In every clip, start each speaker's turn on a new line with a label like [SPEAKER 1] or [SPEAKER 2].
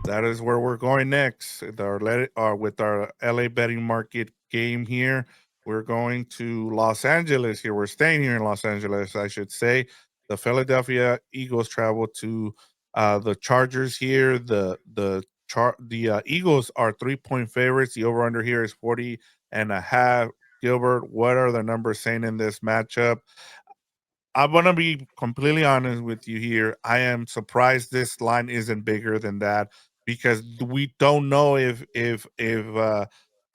[SPEAKER 1] That is where we're going next. With our LA betting market game here. We're going to Los Angeles here. We're staying here in Los Angeles, I should say. The Philadelphia Eagles travel to the Chargers here. The Eagles are 3-point favorites. The over under here is 40 and a half. Gilbert, what are the numbers saying in this matchup? I'm gonna be completely honest with you here. I am surprised this line isn't bigger than that because we don't know if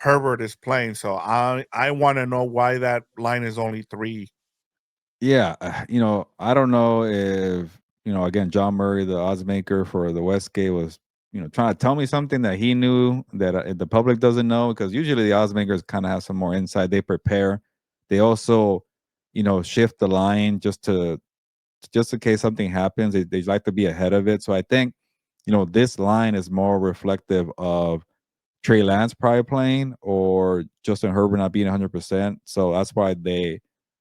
[SPEAKER 1] Herbert is playing. So I want to know why that line is only 3.
[SPEAKER 2] Yeah, I don't know if again, John Murray, the odds maker for the Westgate, was trying to tell me something that he knew that the public doesn't know, because usually the odds makers kind of have some more insight. They prepare. They also shift the line just in case something happens. They like to be ahead of it. So I think this line is more reflective of Trey Lance probably playing, or Justin Herbert not being 100%. So that's why they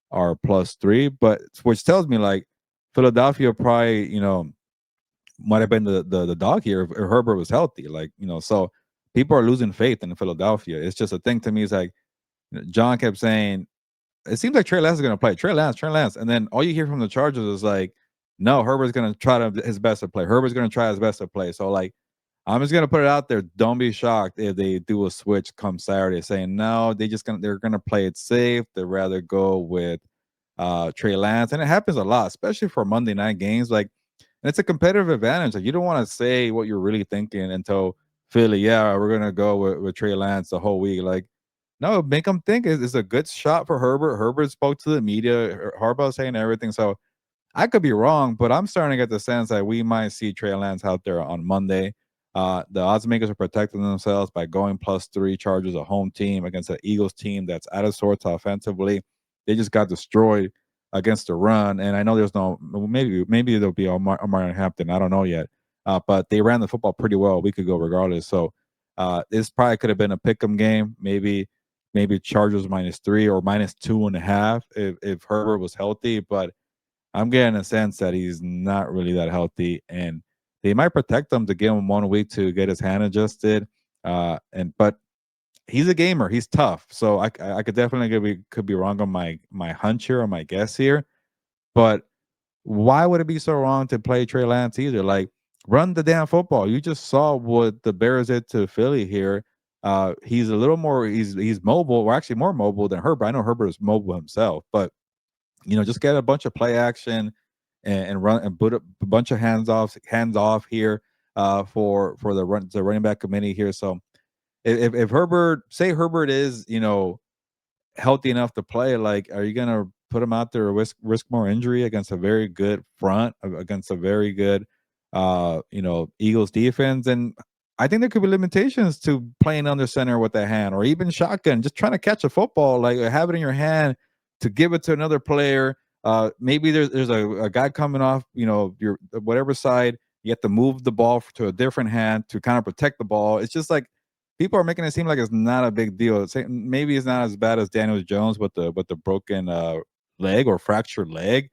[SPEAKER 2] are +3. But which tells me, like, Philadelphia probably might have been the dog here if Herbert was healthy. Like, so people are losing faith in Philadelphia. It's just a thing to me. It's like, John kept saying it seems like Trey Lance is going to play. Trey Lance, and then all you hear from the Chargers is like, no, Herbert's going to try his best to play. Herbert's going to try his best to play. So, like, I'm just gonna put it out there. Don't be shocked if they do a switch come Saturday, saying no, they're gonna play it safe. They'd rather go with Trey Lance, and it happens a lot, especially for Monday night games. Like, and it's a competitive advantage. Like, you don't want to say what you're really thinking until Philly. Yeah, we're gonna go with Trey Lance the whole week. Like, no, make them think it's a good shot for Herbert. Herbert spoke to the media. Harbaugh saying everything. So I could be wrong, but I'm starting to get the sense that we might see Trey Lance out there on Monday. The odds makers are protecting themselves by going +3. Chargers, a home team, against an Eagles team that's out of sorts offensively. They just got destroyed against the run, and I know there's no maybe there'll be Omar Hampton. I don't know yet, but they ran the football pretty well a week ago, regardless. So this probably could have been a pick'em game. Maybe Chargers -3 or -2.5 if Herbert was healthy, but I'm getting a sense that he's not really that healthy, and they might protect him to give him 1 week to get his hand adjusted. But he's a gamer. He's tough, so I could definitely could be wrong on my hunch here or my guess here. But why would it be so wrong to play Trey Lance either? Like, run the damn football. You just saw what the Bears did to Philly here. He's a little more. He's mobile, or actually more mobile than Herbert. I know Herbert is mobile himself, but just get a bunch of play action and run and put a bunch of hands off here for the running back committee here. So if Herbert, say Herbert is healthy enough to play, like, are you gonna put him out there, risk more injury against a very good front, against a very good Eagles defense? And I think there could be limitations to playing under center with that hand, or even shotgun, just trying to catch a football, like have it in your hand to give it to another player. Maybe there's a guy coming off, your whatever side. You have to move the ball to a different hand to kind of protect the ball. It's just like people are making it seem like it's not a big deal. Maybe it's not as bad as Daniel Jones with the broken leg or fractured leg,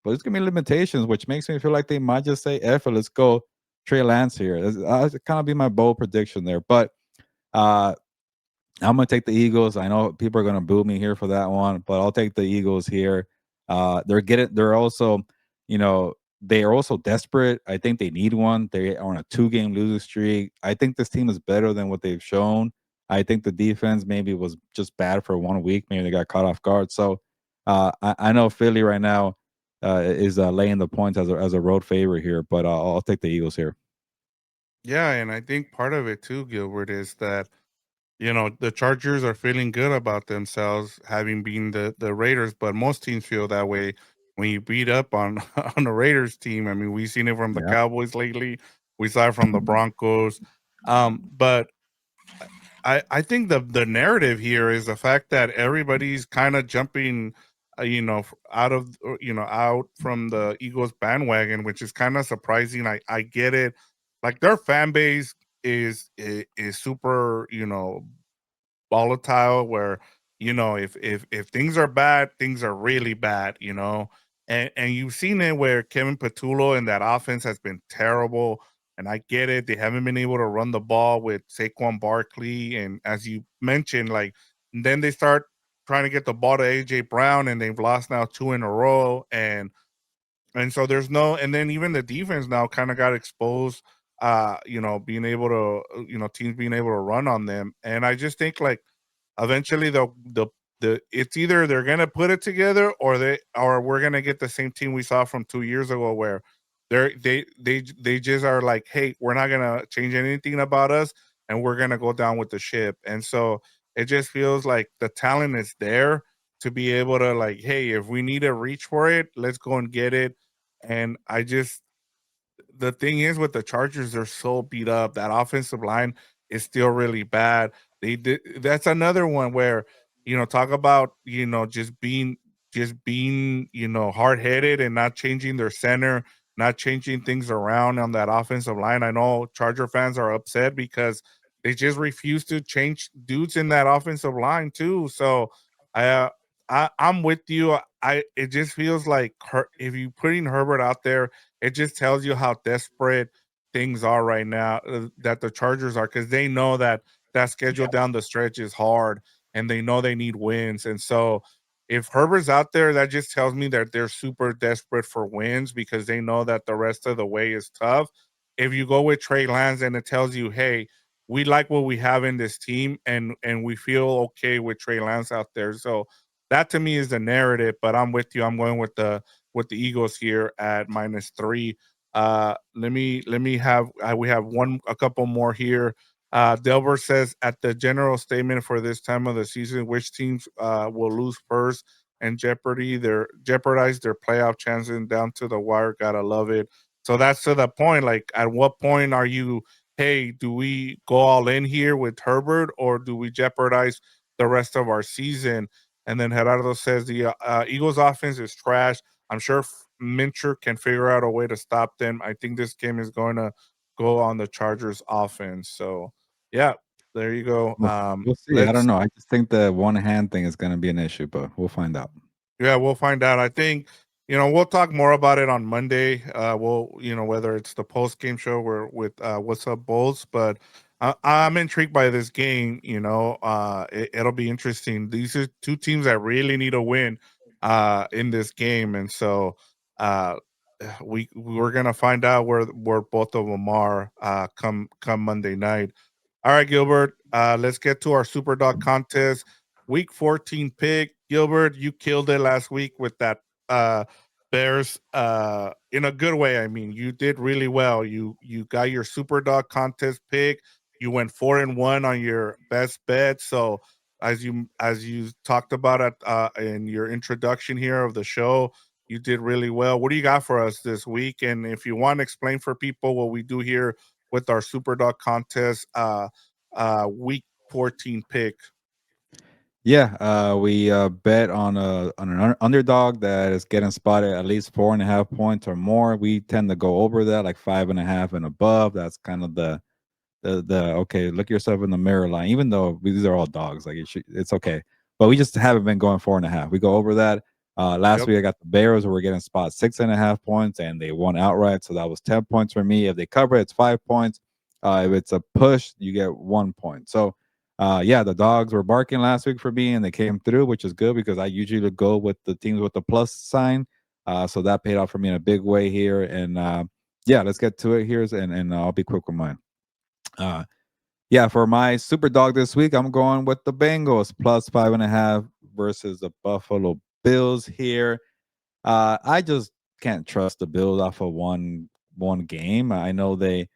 [SPEAKER 2] but there's gonna be limitations, which makes me feel like they might just say, "F it, let's go Trey Lance here." That's kind of be my bold prediction there, but uh, I'm gonna take the Eagles. I know people are gonna boo me here for that one, but I'll take the Eagles here. They're also, you know, they are also desperate. I think they need one. They are on a 2-game losing streak. I think this team is better than what they've shown. I think the defense maybe was just bad for 1 week. Maybe they got caught off guard. So I know Philly right now is laying the points as a road favorite here, but I'll take the Eagles here.
[SPEAKER 1] Yeah, and I think part of it too, Gilbert, is that the Chargers are feeling good about themselves having been the Raiders, but most teams feel that way when you beat up on on the Raiders team. I mean, we've seen it from the
[SPEAKER 2] Yeah.
[SPEAKER 1] Cowboys lately. We saw it from the Broncos. But I think the narrative here is the fact that everybody's kind of jumping, out from the Eagles bandwagon, which is kind of surprising. I get it, like their fan base is super, volatile, where if things are bad, things are really bad. And you've seen it where Kevin Patullo and that offense has been terrible. And I get it. They haven't been able to run the ball with Saquon Barkley. And as you mentioned, like, then they start trying to get the ball to AJ Brown, and they've lost now 2 in a row. And so there's no, and then even the defense now kind of got exposed, being able to, teams being able to run on them. And I just think, like, eventually the it's either they're gonna put it together, or we're gonna get the same team we saw from 2 years ago, where they just are like, hey, we're not gonna change anything about us, and we're gonna go down with the ship. And so it just feels like the talent is there to be able to, like, hey, if we need to reach for it, let's go and get it. And I just the thing is with the Chargers, they're so beat up. That offensive line is still really bad. They did That's another one where, talk about, just being, hard headed and not changing their center, not changing things around on that offensive line. I know Charger fans are upset because they just refuse to change dudes in that offensive line too. So I uh, I'm with you. It just feels like if you putting Herbert out there, it just tells you how desperate things are right now, that the Chargers are, because they know that schedule down the stretch is hard, and they know they need wins. And so if Herbert's out there, that just tells me that they're super desperate for wins, because they know that the rest of the way is tough. If you go with Trey Lance, then it tells you, hey, we like what we have in this team, and we feel okay with Trey Lance out there. So that to me is the narrative. But I'm with you. I'm going with the Eagles here at -3. Let me have we have a couple more here. Delbert says, at the general statement for this time of the season, which teams will lose first and jeopardize their playoff chances down to the wire. Gotta love it. So that's to the point. Like, at what point are you? Hey, do we go all in here with Herbert, or do we jeopardize the rest of our season? And then Gerardo says the Eagles offense is trash. I'm sure Mincher can figure out a way to stop them. I think this game is going to go on the Chargers offense. So, yeah, there you go.
[SPEAKER 2] We'll see. I don't
[SPEAKER 1] Let's
[SPEAKER 2] know. I just think the one hand thing is going to be an issue, but we'll find out.
[SPEAKER 1] Yeah, we'll find out. I think, we'll talk more about it on Monday. Whether it's the post game show or with What's Up Bulls, but I'm intrigued by this game. It'll be interesting. These are two teams that really need a win in this game. And so uh, we're gonna find out where both of them are come Monday night. All right, Gilbert. Let's get to our Super Dog contest. Week 14 pick. Gilbert, you killed it last week with that uh Bears in a good way. I mean, you did really well. You got your Super Dog contest pick. You went 4-1 on your best bet. So as you talked about it in your introduction here of the show, you did really well. What do you got for us this week? And if you want to explain for people what we do here with our Super Dog contest, week 14 pick.
[SPEAKER 2] Yeah, we bet on an underdog that is getting spotted at least 4.5 points or more. We tend to go over that, like 5.5 and above. That's kind of the okay, look yourself in the mirror line. Even though these are all dogs, like it's okay, but we just haven't been going 4.5. We go over that. Last
[SPEAKER 1] Yep.
[SPEAKER 2] week I got the Bears, who were getting spot 6.5 points, and they won outright. So that was 10 points for me. If they cover, it's 5 points. If it's a push, you get 1 point. So yeah, the dogs were barking last week for me, and they came through, which is good because I usually go with the teams with the plus sign. So that paid off for me in a big way here. And yeah, let's get to it here, and I'll be quick with mine. Uh, yeah, for my super dog this week, I'm going with the Bengals plus 5.5 versus the Buffalo Bills here. I just can't trust the Bills off of one game. I know they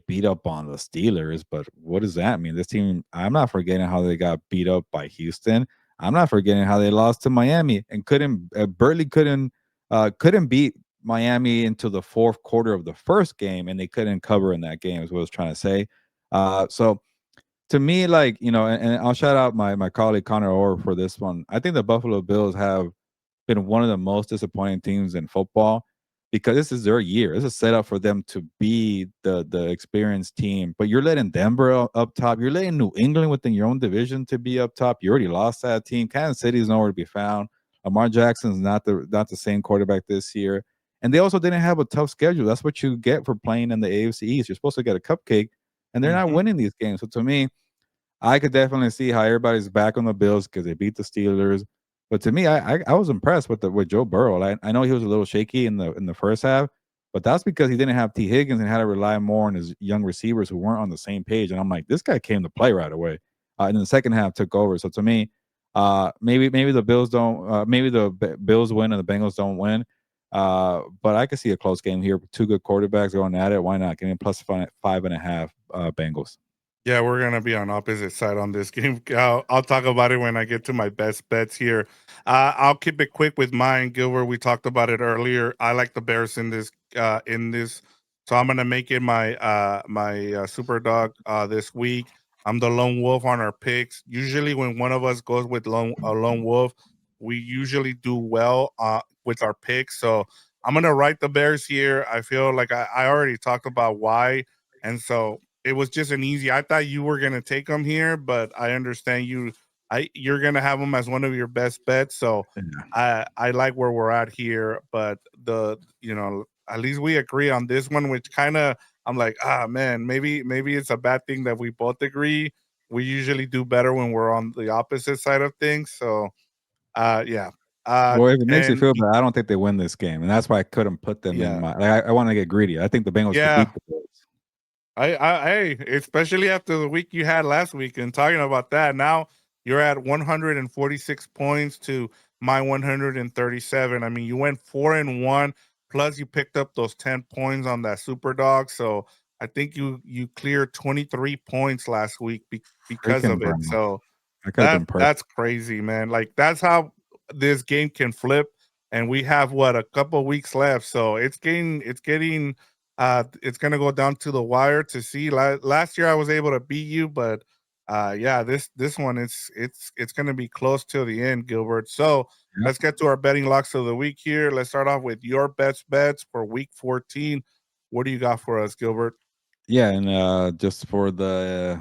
[SPEAKER 2] beat up on the Steelers, but what does that mean? This team, I'm not forgetting how they got beat up by Houston. I'm not forgetting how they lost to Miami and barely couldn't beat Miami into the fourth quarter of the first game, and they couldn't cover in that game. Is what I was trying to say. So to me, like, and I'll shout out my colleague Connor Orr for this one. I think the Buffalo Bills have been one of the most disappointing teams in football because this is their year. This is set up for them to be the experienced team. But you're letting Denver up top. You're letting New England within your own division to be up top. You already lost that team. Kansas City is nowhere to be found. Lamar Jackson's not the same quarterback this year, and they also didn't have a tough schedule. That's what you get for playing in the AFC East. You're supposed to get a cupcake, and they're not
[SPEAKER 1] Hmm.
[SPEAKER 2] winning these games. So to me, I could definitely see how everybody's back on the Bills because they beat the Steelers. But to me, I was impressed with Joe Burrow. I know he was a little shaky in the first half, but that's because he didn't have T Higgins and had to rely more on his young receivers who weren't on the same page. And I'm like, this guy came to play right away. And in the second half took over. So to me, maybe the Bills don't. Maybe the Bills win and the Bengals don't win. But I could see a close game here. Two good quarterbacks going at it. Why not? Give me plus 5.5 Bengals.
[SPEAKER 1] Yeah, we're gonna be on opposite side on this game. I'll talk about it when I get to my best bets here. I'll keep it quick with mine, Gilbert. We talked about it earlier. I like the Bears in this, so I'm gonna make it my super dog this week. I'm the lone wolf on our picks. Usually, when one of us goes with a lone wolf, we usually do well with our picks. So I'm gonna write the Bears here. I feel like I already talked about why, and so it was just an easy. I thought you were gonna take them here, but I understand you. You're gonna have them as one of your best bets. So I like where we're at here, but at least we agree on this one, which kind of I'm like, man, maybe it's a bad thing that we both agree. We usually do better when we're on the opposite side of things. So yeah.
[SPEAKER 2] Well, if it makes you
[SPEAKER 1] And
[SPEAKER 2] feel bad, I don't think they win this game, and that's why I couldn't put them in
[SPEAKER 1] yeah,
[SPEAKER 2] my. Like, I want to get greedy. I think the Bengals could
[SPEAKER 1] yeah.
[SPEAKER 2] beat the Bills.
[SPEAKER 1] Hey, especially after the week you had last week, and talking about that, now you're at 146 points to my 137. I mean, you went 4-1, plus you picked up those 10 points on that super dog. So I think you cleared 23 points last week because
[SPEAKER 2] Freaking
[SPEAKER 1] of it.
[SPEAKER 2] Browns!
[SPEAKER 1] So
[SPEAKER 2] That could have been perfect.
[SPEAKER 1] that's crazy, man. Like that's how this game can flip. And we have what, a couple weeks left. So it's getting it's gonna go down to the wire to see. Last year I was able to beat you, but yeah, this one it's gonna be close till the end, Gilbert. So
[SPEAKER 2] Yep.
[SPEAKER 1] let's get to our betting locks of the week here. Let's start off with your bets for week 14. What do you got for us, Gilbert?
[SPEAKER 2] Yeah, and just for the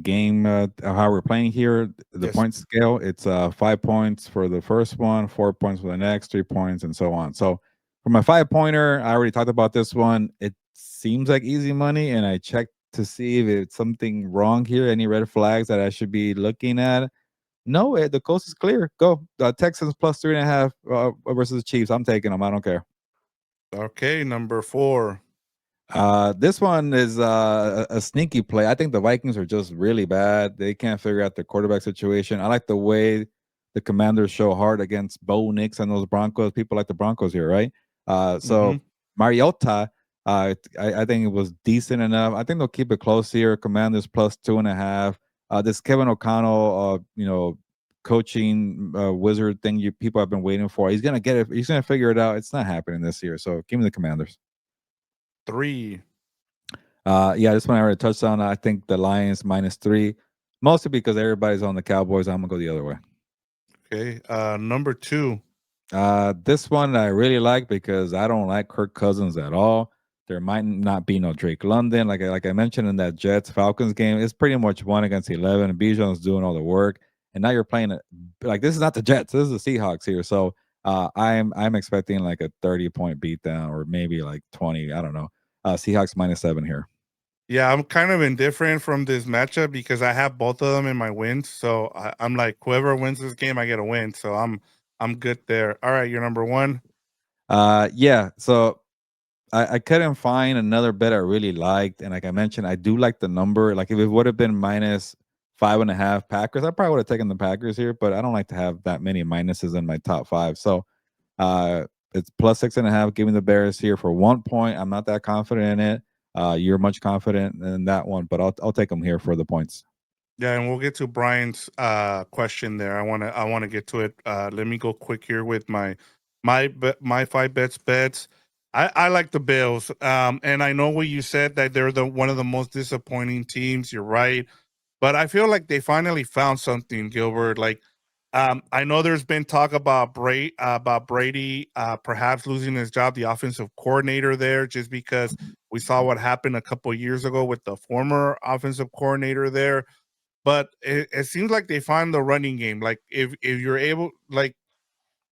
[SPEAKER 2] game, how we're playing here, the
[SPEAKER 1] Yes.
[SPEAKER 2] point scale, it's 5 points for the first one, 4 points for the next, 3 points, and so on. So for my 5 pointer, I already talked about this one. It seems like easy money, and I checked to see if it's something wrong here, any red flags that I should be looking at. No, the coast is clear. Go Texans plus 3.5 versus the Chiefs. I'm taking them. I don't care.
[SPEAKER 1] Okay, number 4.
[SPEAKER 2] This one is a sneaky play. I think the Vikings are just really bad. They can't figure out their quarterback situation. I like the way the Commanders show hard against Bo Nix and those Broncos. People like the Broncos here, right? So
[SPEAKER 1] Mhm.
[SPEAKER 2] Mariota, I think it was decent enough. I think they'll keep it close here. Commanders plus 2.5. This Kevin O'Connell, coaching wizard thing you people have been waiting for. He's gonna get it. He's gonna figure it out. It's not happening this year. So give me the Commanders.
[SPEAKER 1] 3.
[SPEAKER 2] Yeah, this one I already touched on. I think the Lions -3, mostly because everybody's on the Cowboys. I'm gonna go the other way.
[SPEAKER 1] Okay. Number 2.
[SPEAKER 2] This one I really like because I don't like Kirk Cousins at all. There might not be no Drake London, like I mentioned in that Jets Falcons game. It's pretty much 1 against 11. Bijan's doing all the work, and now you're playing it like this is not the Jets. This is the Seahawks here. So I'm expecting like a 30-point beatdown or maybe like 20. I don't know. Seahawks -7 here.
[SPEAKER 1] Yeah, I'm kind of indifferent from this matchup because I have both of them in my wins. So I'm like, whoever wins this game, I get a win. So I'm good there. All right, you're number 1.
[SPEAKER 2] Yeah. So I couldn't find another bet I really liked, and like I mentioned, I do like the number. Like if it would have been -5.5 Packers, I probably would have taken the Packers here, but I don't like to have that many minuses in my top five. So it's plus 6.5. Giving the Bears here for 1 point. I'm not that confident in it. You're much confident in that one, but I'll take them here for the points.
[SPEAKER 1] Yeah, and we'll get to Brian's question there. I want to get to it. Let me go quick here with my 5 bets. I like the Bills. And I know what you said, that they're the one of the most disappointing teams. You're right. But I feel like they finally found something, Gilbert. Like, I know there's been talk about Brady perhaps losing his job, the offensive coordinator there, just because we saw what happened a couple years ago with the former offensive coordinator there. But it seems like they find the running game. Like if you're able, like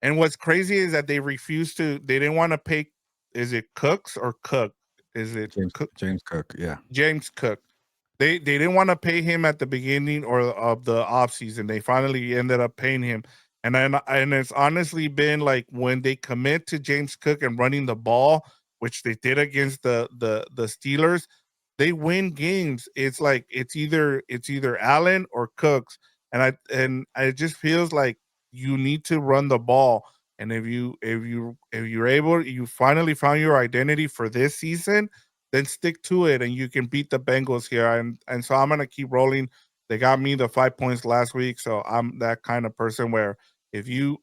[SPEAKER 1] And what's crazy is that they refused to. They didn't want to pay. Is it Cooks or Cook? Is it Cook?
[SPEAKER 2] James Cook, yeah.
[SPEAKER 1] James Cook. They didn't want to pay him at the beginning or of the offseason. They finally ended up paying him. And it's honestly been like when they commit to James Cook and running the ball, which they did against the Steelers, they win games. It's like it's either Allen or Cooks. And it just feels like you need to run the ball. And if you're able, you finally found your identity for this season, then stick to it and you can beat the Bengals here. And so I'm gonna keep rolling. They got me the 5 points last week, so I'm that kind of person where if you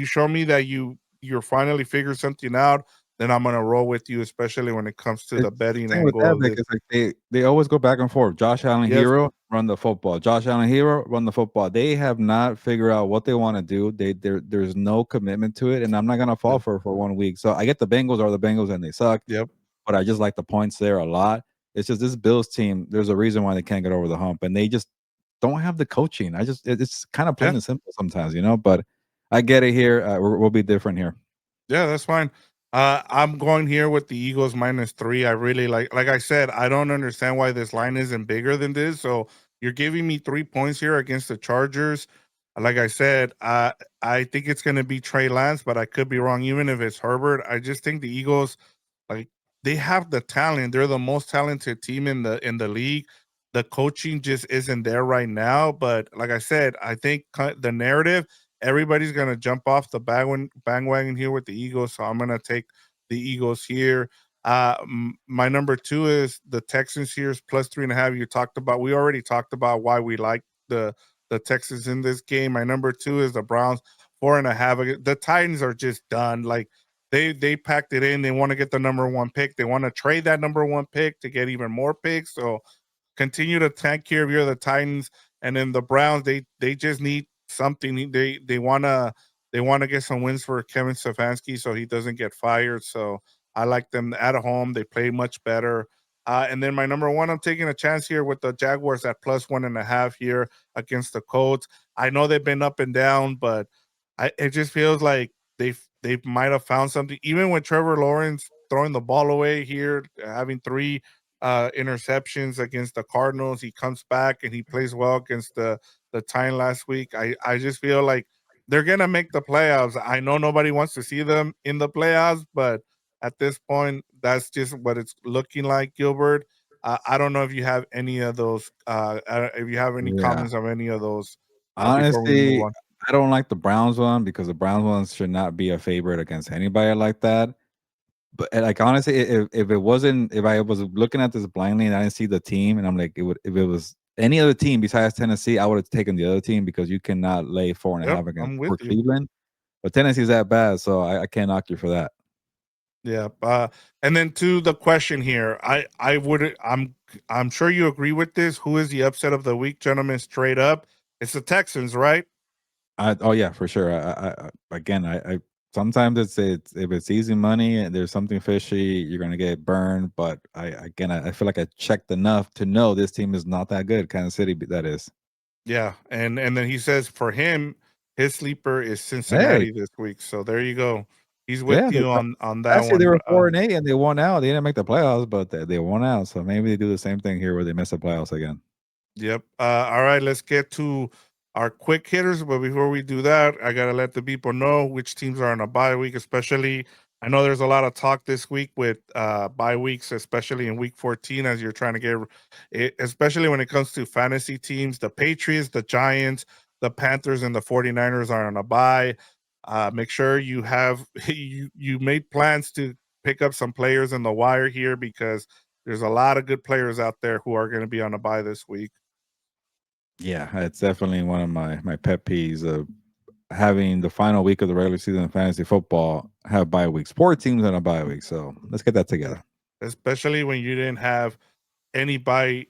[SPEAKER 1] show me that you're finally figured something out, then I'm gonna roll with you, especially when it comes to the
[SPEAKER 2] It's the
[SPEAKER 1] betting
[SPEAKER 2] thing with
[SPEAKER 1] angle
[SPEAKER 2] that,
[SPEAKER 1] of
[SPEAKER 2] Vic,
[SPEAKER 1] this.
[SPEAKER 2] is like they always go back and forth. Josh Allen
[SPEAKER 1] Yes,
[SPEAKER 2] hero, run the football. Josh Allen hero, run the football. They have not figured out what they want to do. There's no commitment to it, and I'm not gonna fall
[SPEAKER 1] yep,
[SPEAKER 2] for 1 week. So I get the Bengals are the Bengals and they suck,
[SPEAKER 1] yep,
[SPEAKER 2] but I just like the points there a lot. It's just this Bills team. There's a reason why they can't get over the hump, and they just don't have the coaching. It's kind of
[SPEAKER 1] yeah.
[SPEAKER 2] plain and simple sometimes, you know. But I get it here. We'll be different here.
[SPEAKER 1] Yeah, that's fine. I'm going here with the Eagles -3. I really like I said, I don't understand why this line isn't bigger than this. So you're giving me 3 points here against the Chargers. Like I said, I think it's going to be Trey Lance, but I could be wrong. Even if it's Herbert, I just think the Eagles, like, they have the talent. They're the most talented team in the league. The coaching just isn't there right now. But like I said, I think the narrative, everybody's gonna jump off the bandwagon here with the Eagles. So I'm gonna take the Eagles here. My number two is the Texans here is +3.5. We already talked about why we like the Texans in this game. My number two is the Browns 4.5. The Titans are just done. Like, they packed it in. They want to get the number one pick. They want to trade that number one pick to get even more picks. So continue to tank here if you're the Titans. And then the Browns, they just need something. They wanna get some wins for Kevin Stefanski so he doesn't get fired. So I like them at home. They play much better. And then my number one, I'm taking a chance here with the Jaguars at +1.5 here against the Colts. I know they've been up and down, but it just feels like they might have found something. Even with Trevor Lawrence throwing the ball away here, having three interceptions against the Cardinals. He comes back and he plays well against the Time last week. I just feel like they're gonna make the playoffs. I know nobody wants to see them in the playoffs, but at this point, that's just what it's looking like. Gilbert, I don't know if you have any of those. If you have any
[SPEAKER 2] Yeah.
[SPEAKER 1] comments of any of those before we move
[SPEAKER 2] Honestly,
[SPEAKER 1] on.
[SPEAKER 2] I don't like the Browns one because the Browns ones should not be a favorite against anybody like that. But like honestly, if it wasn't if I was looking at this blindly and I didn't see the team and I'm like it would if it was any other team besides Tennessee, I would have taken the other team because you cannot lay four and a
[SPEAKER 1] Yep,
[SPEAKER 2] half against
[SPEAKER 1] I'm with
[SPEAKER 2] for
[SPEAKER 1] you.
[SPEAKER 2] Cleveland. But Tennessee's that bad, so I can't knock you for that.
[SPEAKER 1] Yeah, and then to the question here, I would I'm sure you agree with this. Who is the upset of the week, gentlemen? Straight up, it's the Texans, right?
[SPEAKER 2] Oh yeah, for sure. Again, I sometimes it's if it's easy money and there's something fishy, you're gonna get burned. But I feel like I checked enough to know this team is not that good. Kansas City, that is.
[SPEAKER 1] Yeah, and then he says for him, his sleeper is
[SPEAKER 2] Hey,
[SPEAKER 1] Cincinnati this week. So there you go. He's with
[SPEAKER 2] yeah,
[SPEAKER 1] you on that
[SPEAKER 2] last year they
[SPEAKER 1] one.
[SPEAKER 2] were 4-8 and they won out. They didn't make the playoffs, but they won out. So maybe they do the same thing here where they miss the playoffs again.
[SPEAKER 1] Yep. All right, let's get to our quick hitters. But before we do that, I gotta let the people know which teams are on a bye week, especially. I know there's a lot of talk this week with bye weeks, especially in week 14, as you're trying to get it, especially when it comes to fantasy teams. The Patriots, the Giants, the Panthers, and the 49ers are on a bye. Make sure you have you made plans to pick up some players in the wire here because there's a lot of good players out there who are going to be on a bye this week.
[SPEAKER 2] Yeah, it's definitely one of my pet peeves of having the final week of the regular season in fantasy football have bye weeks. 4 teams on a bye week. So let's get that
[SPEAKER 1] Yeah.
[SPEAKER 2] together.
[SPEAKER 1] Especially when you didn't have any bye,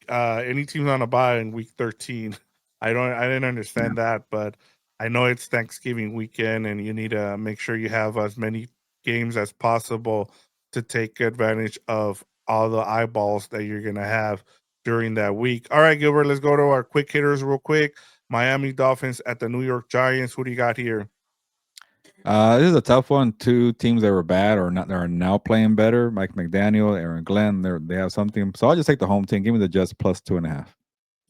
[SPEAKER 1] any teams on a bye in week 13. I didn't
[SPEAKER 2] Yeah.
[SPEAKER 1] understand that, but I know it's Thanksgiving weekend and you need to make sure you have as many games as possible to take advantage of all the eyeballs that you're gonna have during that week. All right, Gilbert, let's go to our quick hitters real quick. Miami Dolphins at the New York Giants. Who do you got here?
[SPEAKER 2] This is a tough one. Two teams that were bad or not, they are now playing better. Mike McDaniel, Aaron Glenn, they have something. So I'll just take the home team. Give me the Jets plus 2.5.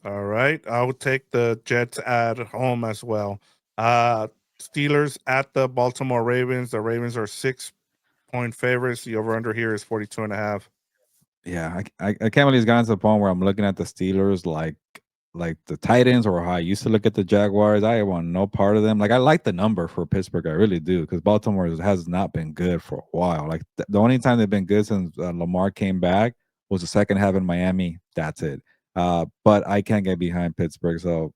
[SPEAKER 1] All right. I would take the Jets at home as well. Uh Steelers at the Baltimore Ravens. The Ravens are 6-point favorites. The over under here is 42 and a half.
[SPEAKER 2] Yeah, I can't believe it's gotten to the point where I'm looking at the Steelers like the Titans or how I used to look at the Jaguars. I want no part of them. Like I like the number for Pittsburgh, I really do, because Baltimore has not been good for a while. Like the only time they've been good since Lamar came back was the second half in Miami. That's it. But I can't get behind Pittsburgh, so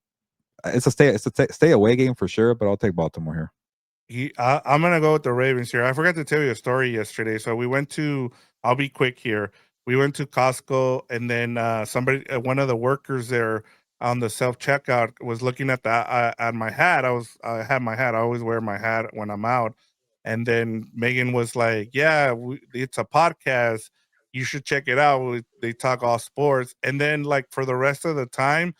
[SPEAKER 2] stay away game for sure. But I'll take Baltimore here.
[SPEAKER 1] I'm gonna go with the Ravens here. I forgot to tell you a story yesterday. So we went to. I'll be quick here. We went to Costco, and then somebody, one of the workers there on the self checkout, was looking at the at my hat. I had my hat. I always wear my hat when I'm out. And then Megan was like, "Yeah, it's a podcast. You should check it out. They talk all sports." And then like for the rest of the time,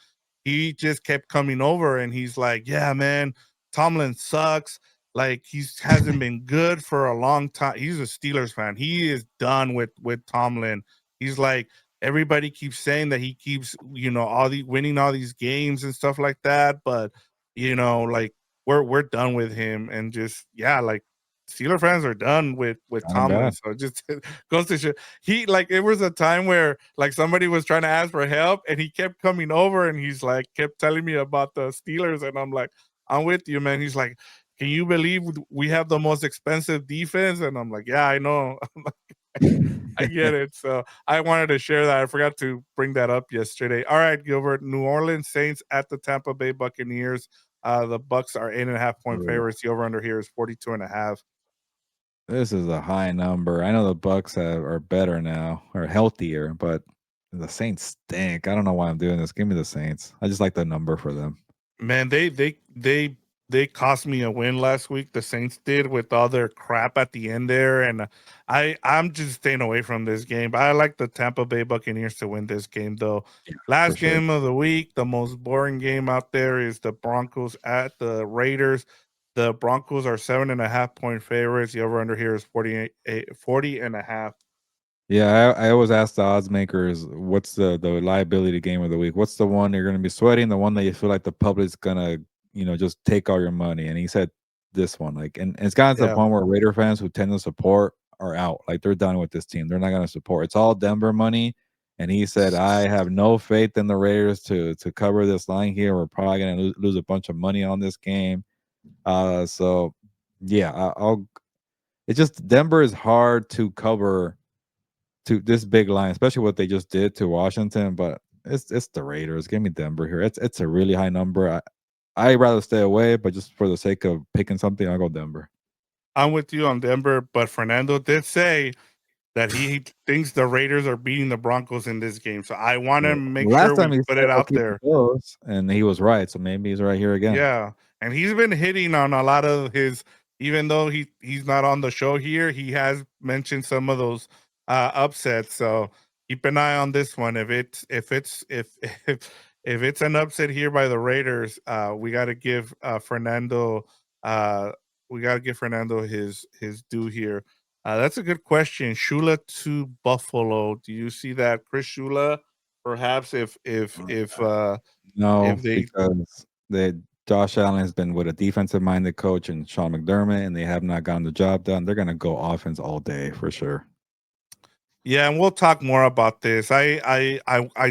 [SPEAKER 1] he just kept coming over, and he's like, "Yeah, man, Tomlin sucks." Like he's hasn't been good for a long time. He's a Steelers fan. He is done with Tomlin. He's like everybody keeps saying that he keeps all the winning all these games and stuff like that, but like we're done with him and just yeah, like Steeler fans are done with
[SPEAKER 2] Kind of
[SPEAKER 1] Tomlin.
[SPEAKER 2] bad.
[SPEAKER 1] So it just goes to show he like it was a time where like somebody was trying to ask for help and he kept coming over and he's like kept telling me about the Steelers and I'm like I'm with you, man. He's like, can you believe we have the most expensive defense? And I'm like, yeah, I know. I get it. So I wanted to share that. I forgot to bring that up yesterday. All right, Gilbert. New Orleans Saints at the Tampa Bay Buccaneers. The Bucks are 8.5-point
[SPEAKER 2] Ooh,
[SPEAKER 1] favorites. The over under here is 42 and a half.
[SPEAKER 2] this is a high number. I know the Bucks are better now or healthier, but the Saints stink. I don't know why I'm doing this. Give me the Saints. I just like the number for them.
[SPEAKER 1] Man, they cost me a win last week. The Saints did with all their crap at the end there, and I'm just staying away from this game. But I like the Tampa Bay Buccaneers to win this game, though.
[SPEAKER 2] Yeah, for
[SPEAKER 1] Last
[SPEAKER 2] sure.
[SPEAKER 1] game of the week, the most boring game out there is the Broncos at the Raiders. The Broncos are 7.5-point favorites. The over under here is 40 and a half.
[SPEAKER 2] Yeah, I always ask the odds makers, what's the liability game of the week? What's the one you're going to be sweating? The one that you feel like the public's gonna, just take all your money. And he said this one, like, and it's gotten to the
[SPEAKER 1] Yeah.
[SPEAKER 2] point where Raider fans who tend to support are out. Like they're done with this team. They're not going to support. It's all Denver money. And he said, I have no faith in the Raiders to cover this line here. We're probably going to lose a bunch of money on this game. So yeah, I'll. It's just Denver is hard to cover to this big line, especially what they just did to Washington. But it's the Raiders. Give me Denver here. It's a really high number. I rather stay away, but just for the sake of picking something, I'll go Denver.
[SPEAKER 1] I'm with you on Denver, but Fernando did say that he thinks the Raiders are beating the Broncos in this game. So I want to
[SPEAKER 2] Well,
[SPEAKER 1] make
[SPEAKER 2] last
[SPEAKER 1] sure
[SPEAKER 2] time
[SPEAKER 1] we
[SPEAKER 2] he
[SPEAKER 1] put
[SPEAKER 2] said
[SPEAKER 1] it
[SPEAKER 2] I'll
[SPEAKER 1] out
[SPEAKER 2] keep it
[SPEAKER 1] there.
[SPEAKER 2] close, and he was right. So maybe he's right here again.
[SPEAKER 1] Yeah, and he's been hitting on a lot of his. Even though he's not on the show here, he has mentioned some of those upsets. So keep an eye on this one. If it's an upset here by the Raiders, we got to give Fernando his due here. That's a good question. Shula to Buffalo. Do you see that, Chris Shula? Perhaps if
[SPEAKER 2] No,
[SPEAKER 1] they
[SPEAKER 2] because Josh Allen has been with a defensive minded coach and Sean McDermott, and they have not gotten the job done. They're gonna go offense all day for sure.
[SPEAKER 1] Yeah, and we'll talk more about this. I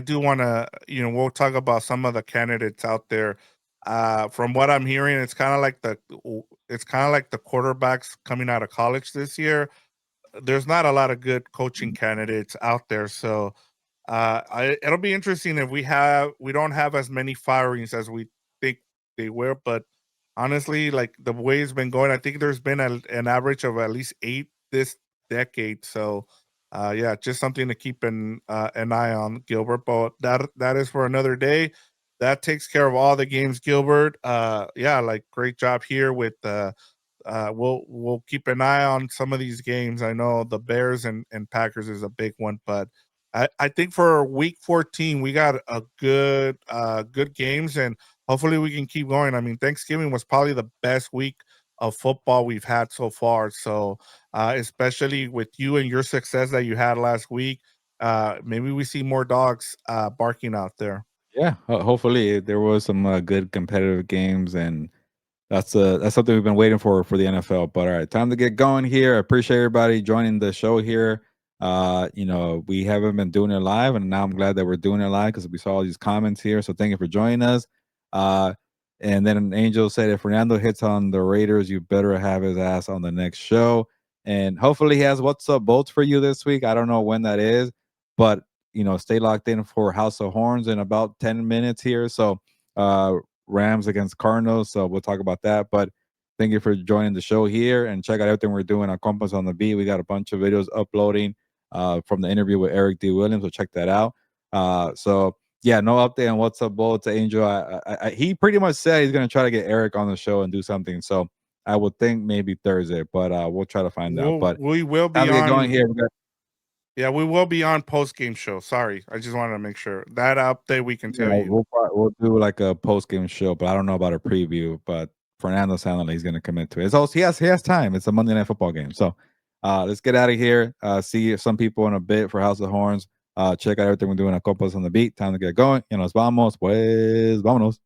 [SPEAKER 1] do want to, we'll talk about some of the candidates out there. From what I'm hearing, it's kind of like the quarterbacks coming out of college this year. There's not a lot of good coaching candidates out there, so it'll be interesting if we don't have as many firings as we think they will. But honestly, like the way it's been going, I think there's been an average of at least 8 this decade. So, yeah, just something to keep an eye on, Gilbert. But that is for another day. That takes care of all the games, Gilbert. Yeah, like great job here with we'll keep an eye on some of these games. I know the Bears and Packers is a big one, but I think for week 14 we got a good games and hopefully we can keep going. I mean, Thanksgiving was probably the best week of football we've had so far. So, especially with you and your success that you had last week, maybe we see more dogs barking out there.
[SPEAKER 2] Yeah, hopefully there was some good competitive games, and that's something we've been waiting for the NFL. But all right, time to get going here. I appreciate everybody joining the show here. We haven't been doing it live, and now I'm glad that we're doing it live because we saw all these comments here. So thank you for joining us. Uh, and then Angel said, if Fernando hits on the Raiders, you better have his ass on the next show. And hopefully he has what's up bolts for you this week. I don't know when that is, but stay locked in for House of Horns in about 10 minutes here. So Rams against Cardinals. So we'll talk about that. But thank you for joining the show here and check out everything we're doing on Compas on the Beat. We got a bunch of videos uploading from the interview with Eric D. Williams. So check that out. So yeah, no update on what's up, Bo to Angel. He pretty much said he's gonna try to get Eric on the show and do something. So I would think maybe Thursday, but we'll try to find out. But
[SPEAKER 1] We will
[SPEAKER 2] time
[SPEAKER 1] be
[SPEAKER 2] to get going
[SPEAKER 1] on.
[SPEAKER 2] here.
[SPEAKER 1] Yeah, we will be on post game show. Sorry, I just wanted to make sure that update we can
[SPEAKER 2] Yeah,
[SPEAKER 1] tell you.
[SPEAKER 2] we'll do like a post game show, but I don't know about a preview. But Fernando sounded like he's going to commit to it. It's also he has time. It's a Monday Night Football game, so let's get out of here. See some people in a bit for House of Horns. Check out everything we're doing at Copas on the Beat. Time to get going. Nos vamos, pues, vámonos.